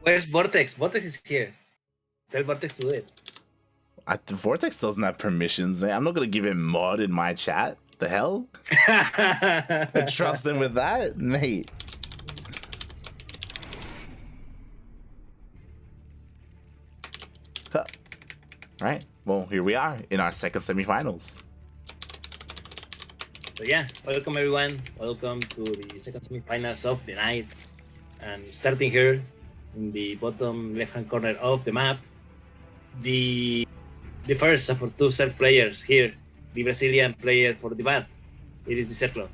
Where's Vortex? Vortex is here. Tell Vortex to do it. Vortex doesn't have permissions, man. I'm not gonna give him mod in my chat. The hell? Trust him with that, mate. Huh. Right. Well, here we are in our second semifinals. So yeah, welcome everyone. Welcome to the second semifinals of the night. And starting here in the bottom left-hand corner of the map, the first of our two Zerg players here, the Brazilian player for the BAT. It is TheZergLord.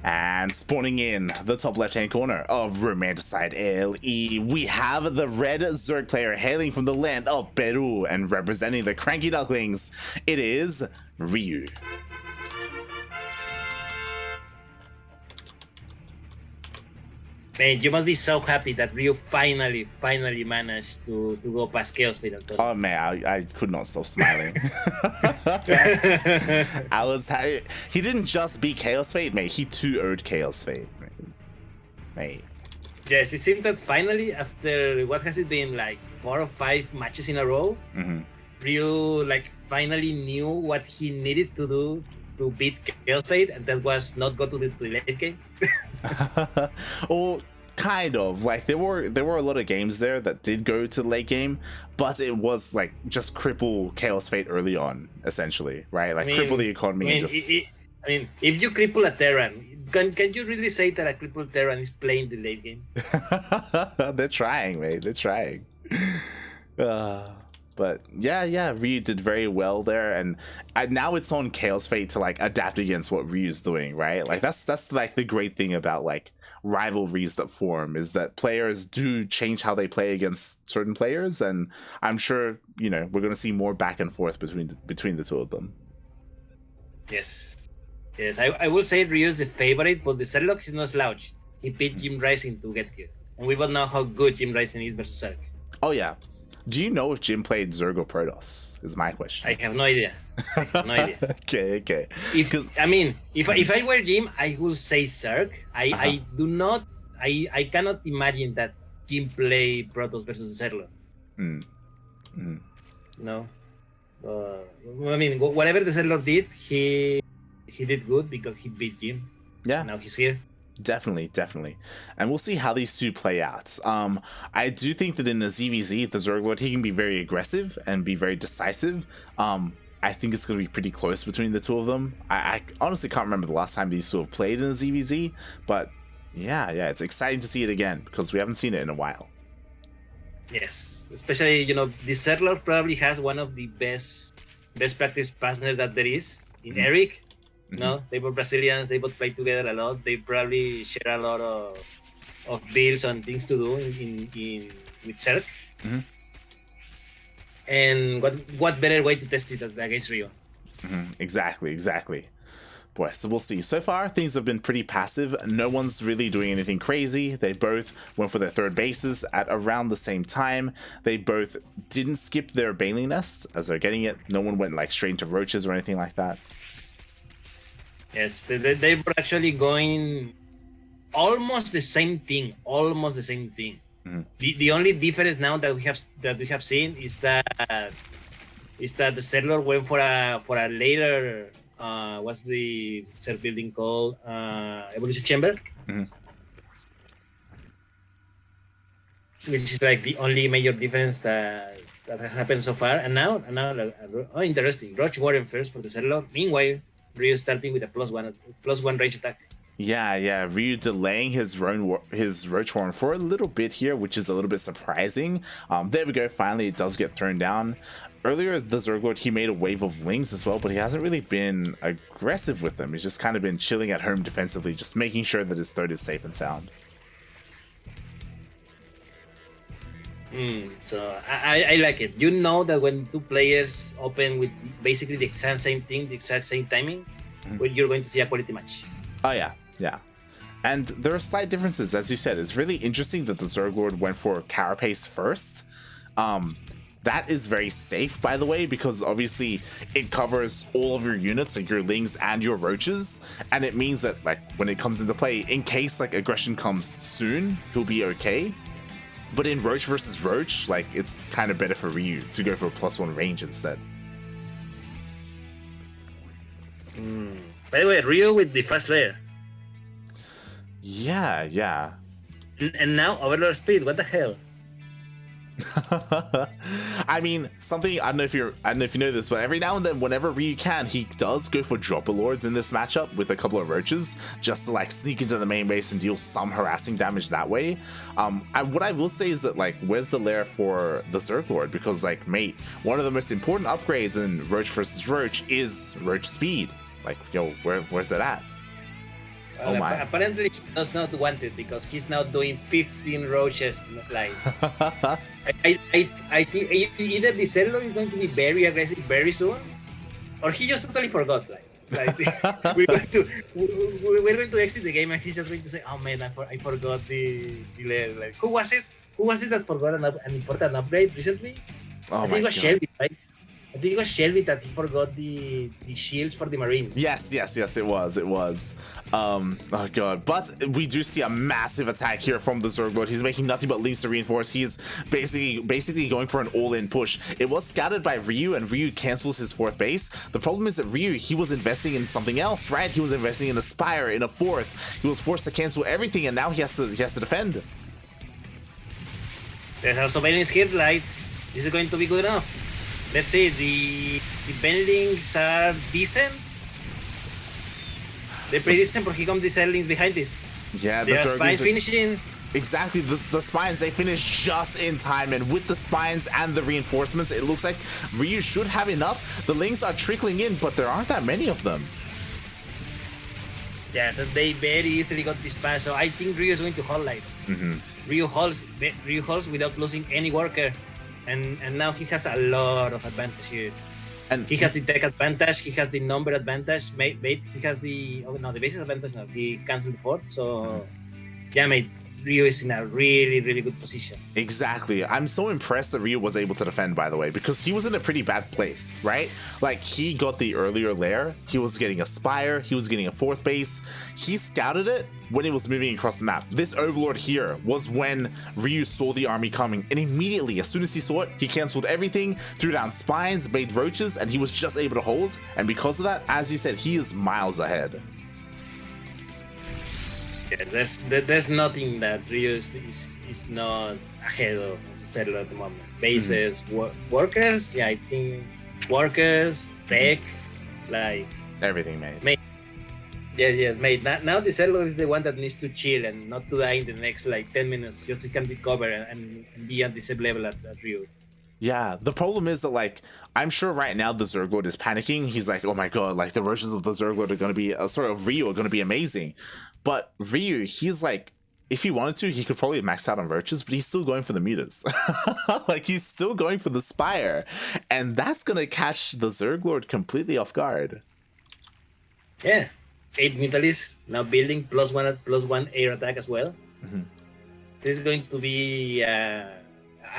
And spawning in the top left-hand corner of Romanticide LE, we have the red Zerg player hailing from the land of Peru and representing the CranKy Ducklings. It is Ryu. Man, you must be so happy that Ryu finally managed to go past Chaos Fate. Oh man, I could not stop smiling. He didn't just beat Chaos Fate, mate. He 2-0'd Chaos Fate, mate. Yes, it seems that finally, after what has it been, like 4 or 5 matches in a row, Ryu like finally knew what he needed to do to beat Chaos Fate, and that was not go to the late game. Well, kind of. Like there were a lot of games there that did go to the late game, but it was like just cripple Chaos Fate early on, essentially, right? Like cripple the economy. If you cripple a Terran, can you really say that a crippled Terran is playing the late game? They're trying, mate. They're trying. But yeah, Ryu did very well there, and now it's on Chaos Fate to like adapt against what Ryu's doing, right? Like that's like the great thing about like rivalries that form, is that players do change how they play against certain players, and I'm sure we're gonna see more back and forth between the two of them. Yes, I will say Ryu is the favorite, but the ZergLord is no slouch. He beat Jim Rising to get here, and we both know how good Jim Rising is versus Zerg. Oh yeah. Do you know if Jim played Zerg or Protoss? Is my question. I have no idea. Okay. If I were Jim, I would say Zerg. I cannot imagine that Jim play Protoss versus ZergLord. No. Whatever the ZergLord did, he did good because he beat Jim. Yeah. Now he's here. Definitely. And we'll see how these two play out. I do think that in the ZvZ, the ZergLord, he can be very aggressive and be very decisive. I think it's going to be pretty close between the two of them. I honestly can't remember the last time these two have played in the ZvZ, but yeah, it's exciting to see it again because we haven't seen it in a while. Yes, especially, the ZergLord probably has one of the best practice partners that there is in Eric. No, they were Brazilians. They both play together a lot. They probably share a lot of builds and things to do with Zerg. And what better way to test it against Ryu? Exactly. Boy, so we'll see. So far, things have been pretty passive. No one's really doing anything crazy. They both went for their third bases at around the same time. They both didn't skip their Baneling Nest as they're getting it. No one went like straight into roaches or anything like that. Yes, they were actually going almost the same thing. The only difference now that we have seen is that the ZergLord went for a later what's the Zerg building called, Evolution Chamber, which is like the only major difference that has happened so far. And now interesting, Roach Warren first for the ZergLord. Meanwhile, Ryu starting with a +1 range attack. Yeah. Ryu delaying his Roach Warren for a little bit here, which is a little bit surprising. There we go. Finally, it does get thrown down. Earlier, the ZergLord, he made a wave of Lings as well, but he hasn't really been aggressive with them. He's just kind of been chilling at home defensively, just making sure that his third is safe and sound. So I like it. You know that when two players open with basically the exact same thing, the exact same timing, you're going to see a quality match. Oh yeah. And there are slight differences, as you said. It's really interesting that the ZergLord went for Carapace first. That is very safe, by the way, because obviously it covers all of your units, like your Lings and your Roaches, and it means that like when it comes into play, in case like aggression comes soon, he'll be okay. But in Roach versus Roach, like it's kind of better for Ryu to go for a +1 range instead. By the way, Ryu with the fast layer. Yeah. And now Overlord speed. What the hell? I mean, something I don't know if you know this, but every now and then, whenever Ryu can, he does go for Dropper Lords in this matchup with a couple of Roaches, just to like sneak into the main base and deal some harassing damage that way. What I will say is that like, where's the lair for the ZergLord? Because like, mate, one of the most important upgrades in Roach versus Roach is Roach speed. Like, yo, where's that at? Well, oh my! Apparently, he does not want it because he's now doing 15 roaches. Like, I think either the ZergLord is going to be very aggressive very soon, or he just totally forgot. Like we're going to exit the game and he's just going to say, "Oh man, I forgot the layer." Like, who was it? Who was it that forgot an important upgrade recently? Oh I think it was Shelby, right? I think it was Shelby that he forgot the shields for the Marines. Yes, it was. Oh god. But we do see a massive attack here from the ZergLord. He's making nothing but links to reinforce. He's basically going for an all-in push. It was scouted by Ryu, and Ryu cancels his 4th base. The problem is that Ryu, he was investing in something else, right? He was investing in a Spire, in a 4th. He was forced to cancel everything, and now he has to defend. There's also Bane's here, light. Is it going to be good enough? Let's say the Benlings are decent. They're pretty decent, but here come the ZergLings behind this. Yeah, the Spines finishing. Exactly, the Spines, they finish just in time, and with the Spines and the reinforcements, it looks like Ryu should have enough. The Lings are trickling in, but there aren't that many of them. Yeah, so they very easily got this pass, so I think Ryu is going to hold like Ryu holds without losing any worker. And now he has a lot of advantage here. And he has the tech advantage, he has the number advantage, mate, he has the basis advantage now. He canceled the 4th, so yeah, mate, Ryu is in a really, really good position. Exactly. I'm so impressed that Ryu was able to defend, by the way, because he was in a pretty bad place, right? Like, he got the earlier lair, he was getting a Spire, he was getting a 4th base, he scouted it when it was moving across the map. This Overlord here was when Ryu saw the army coming, and immediately, as soon as he saw it, he cancelled everything, threw down Spines, made Roaches, and he was just able to hold. And because of that, as you said, he is miles ahead. Yeah, there's nothing that Ryu is not ahead of ZergLord at the moment. Bases, workers, yeah, I think workers, tech, like everything, mate. Yeah, mate. Now the ZergLord is the one that needs to chill and not to die in the next like 10 minutes. Just he can recover and be at the same level as Ryu. Yeah, the problem is that, like, I'm sure right now the ZergLord is panicking. He's like, oh my god, like, the Roaches of the ZergLord are going to be, Ryu are going to be amazing. But Ryu, he's like, if he wanted to, he could probably max out on Roaches, but he's still going for the mutas. Like, he's still going for the Spire. And that's going to catch the ZergLord completely off guard. Yeah. 8 Mutalisks now building +1 air attack as well. This is going to be a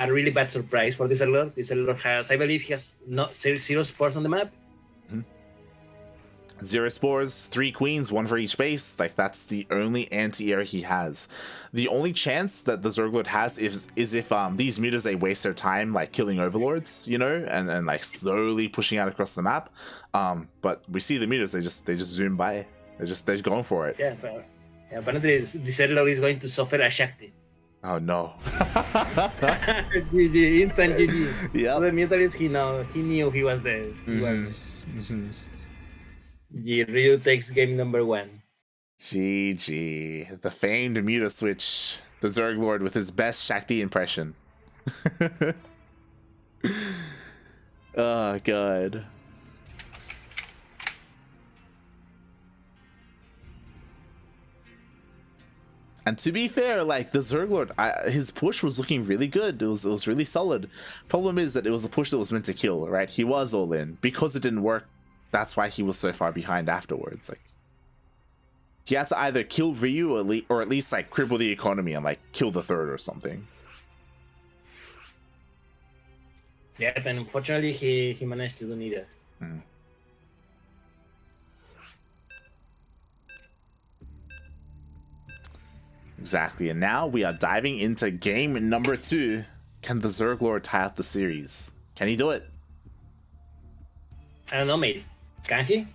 really bad surprise for the ZergLord. The ZergLord has, I believe, he has 0 spores on the map. 0 spores, 3 queens, 1 for each base. Like, that's the only anti-air he has. The only chance that the ZergLord has is if these mutas, they waste their time like killing overlords, you know, and like slowly pushing out across the map. But we see the mutas, they just zoom by. They're going for it. Yeah, but apparently the ZergLord is going to suffer a Shakti. Oh no. GG, instant GG. Yeah. So the Mutalist, he knew he was there. Ryu takes game number 1. GG. The famed Muta switch. The ZergLord with his best Shakti impression. Oh god. And to be fair, like, the ZergLord, his push was looking really good. It was really solid. Problem is that it was a push that was meant to kill, right? He was all in. Because it didn't work, that's why he was so far behind afterwards. Like, he had to either kill Ryu or at least like cripple the economy and like kill the 3rd or something. Yep, and unfortunately he managed to do neither. Exactly, and now we are diving into game number 2. Can the ZergLord tie up the series? Can he do it? I don't know, mate. Can he?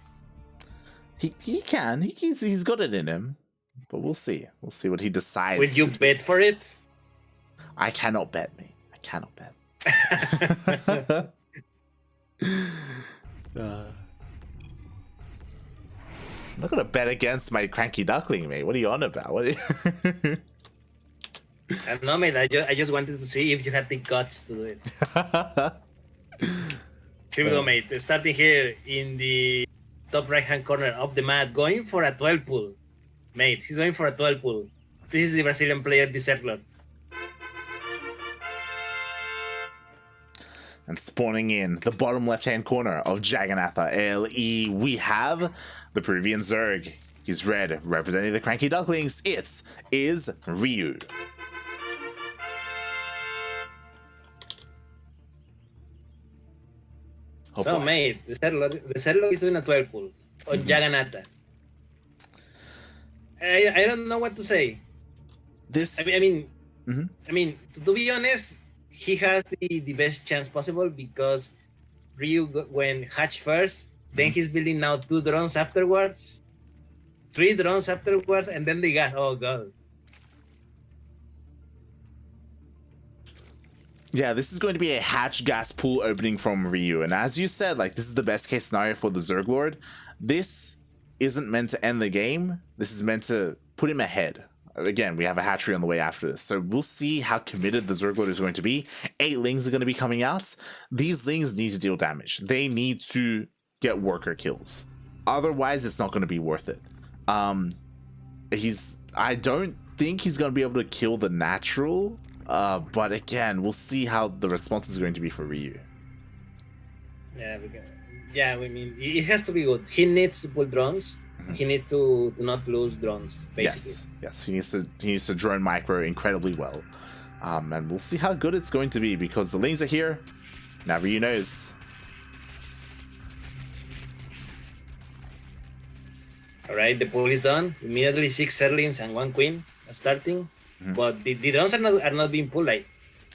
He can. He's got it in him. But we'll see. We'll see what he decides. Would you bet for it? I cannot bet, mate. I cannot bet. I'm not gonna bet against my CranKy Duckling, mate. What are you on about? What? I don't know, mate. I just wanted to see if you had the guts to do it. Here we go, mate. Starting here in the top right-hand corner of the mat, going for a 12 pull. Mate, he's going for a 12 pull. This is the Brazilian player, TheZergLord. And spawning in the bottom left-hand corner of Jagannatha LE, we have the Peruvian Zerg. He's red, representing the CranKy Ducklings. It is Ryu. Oh, so, mate, the ZvZ is doing a 12 pull on Jagannatha. I don't know what to say. I mean, to be honest, he has the best chance possible because Ryu went hatch first, then he's building now 2 drones afterwards, 3 drones afterwards, and then the gas. Oh god. Yeah, this is going to be a hatch gas pool opening from Ryu, and as you said, like, this is the best case scenario for the ZergLord. This isn't meant to end the game. This is meant to put him ahead. Again, we have a hatchery on the way after this, so we'll see how committed the ZergLord is going to be. 8 Lings are going to be coming out. These Lings need to deal damage. They need to get worker kills. Otherwise, it's not going to be worth it. I don't think he's going to be able to kill the natural, but again, we'll see how the response is going to be for Ryu. Yeah, I mean, it has to be good. He needs to pull drones. He needs to not lose drones, basically. Yes, he needs to drone micro incredibly well. And we'll see how good it's going to be because the Lings are here. Now Ryu knows. Alright, the pull is done. Immediately 6 Zerglings and 1 Queen are starting. But the drones are not being pulled. Like,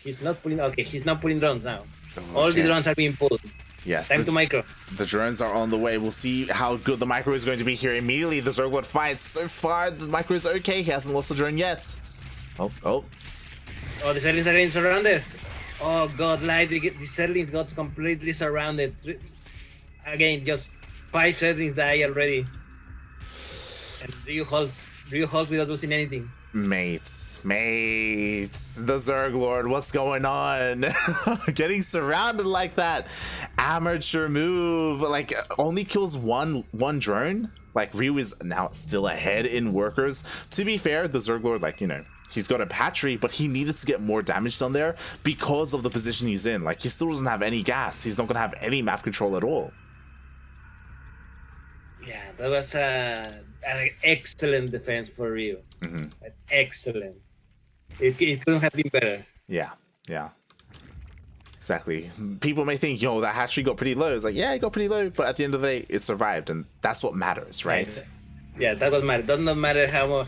he's not pulling. Okay, he's not pulling drones now. Okay. All the drones are being pulled. Yes. Time to micro. The drones are on the way. We'll see how good the micro is going to be here. Immediately, the ZergLord fights. So far, the micro is okay. He hasn't lost a drone yet. Oh, the Zerglings are getting surrounded. Oh god, like the Zerglings got completely surrounded. Again, just 5 Zerglings die already. And Ryu holds without losing anything. Mates, the ZergLord, what's going on? Getting surrounded like that. Amateur move, like, only kills one drone. Like, Ryu is now still ahead in workers. To be fair, the ZergLord, like, you know, he's got a patchery, but he needed to get more damage done there because of the position he's in. Like, he still doesn't have any gas. He's not going to have any map control at all. Yeah, that was an excellent defense for Ryu. Excellent. It couldn't have been better. Yeah. Exactly. People may think, that hatchery got pretty low. It's like, yeah, it got pretty low, but at the end of the day, it survived, and that's what matters, right? Yeah, that doesn't matter. It does not matter how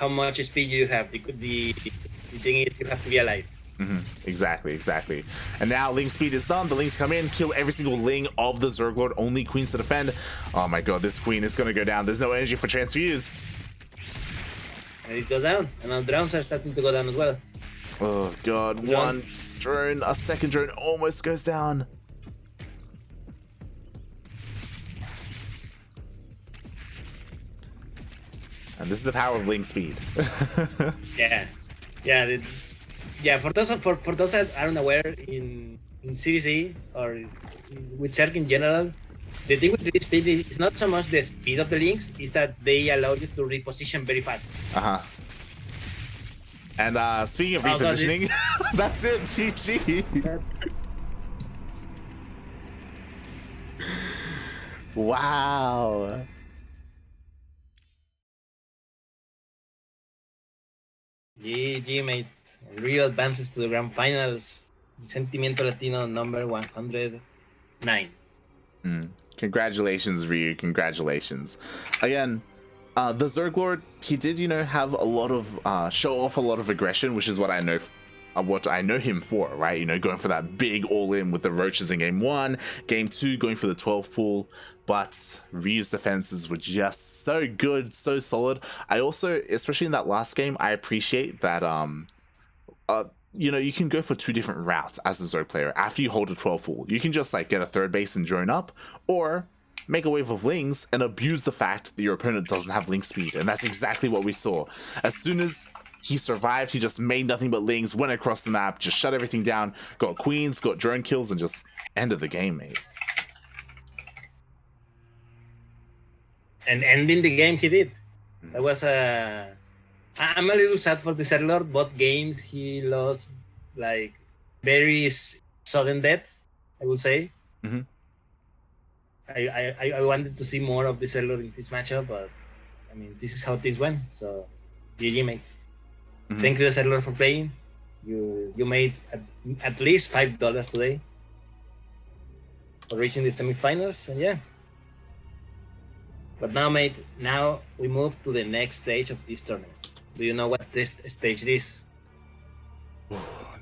much speed you have. The thing is, you have to be alive. Exactly. And now Ling speed is done. The Lings come in, kill every single Ling of the ZergLord. Only Queens to defend. Oh my god, this Queen is gonna go down. There's no energy for transfuse. And it goes down. And now drones are starting to go down as well. Oh god, one drone, a second drone almost goes down. And this is the power of Ling speed. Yeah, for those that aren't aware, in ZvZ or with Zerg in general, the thing with this speed is not so much the speed of the Lings, is that they allow you to reposition very fast. And speaking of repositioning, that's it, GG. Wow. GG, mate. Ryu advances to the grand finals. Sentimiento Latino number 109. Congratulations, Ryu. Congratulations. Again, the ZergLord, he did, have a lot of show off a lot of aggression, which is what I know. What I know him for, right? Going for that big all-in with the roaches in game 1, game 2 going for the 12 pool, but Ryu's defenses were just so good, so solid. I also, especially in that last game, I appreciate that you can go for 2 different routes as a Zerg player after you hold a 12 pool. You can just get a third base and drone up, or make a wave of lings and abuse the fact that your opponent doesn't have link speed, and that's exactly what we saw. As soon as he survived, he just made nothing but lings, went across the map, just shut everything down, got queens, got drone kills, and just ended the game, mate. And ending the game, he did. That was I'm a little sad for the ZvZ. Both games he lost very sudden death, I would say. I wanted to see more of the ZvZ in this matchup, but I mean, this is how things went. So, GG, mates. Thank you, ZvZ, for playing. You made at least $5 today for reaching the semifinals, and yeah. But now, mate, we move to the next stage of this tournament. Do you know what this stage is?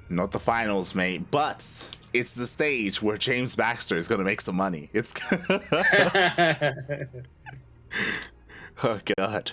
Not the finals, mate, but it's the stage where James Baxter is going to make some money. It's oh, God.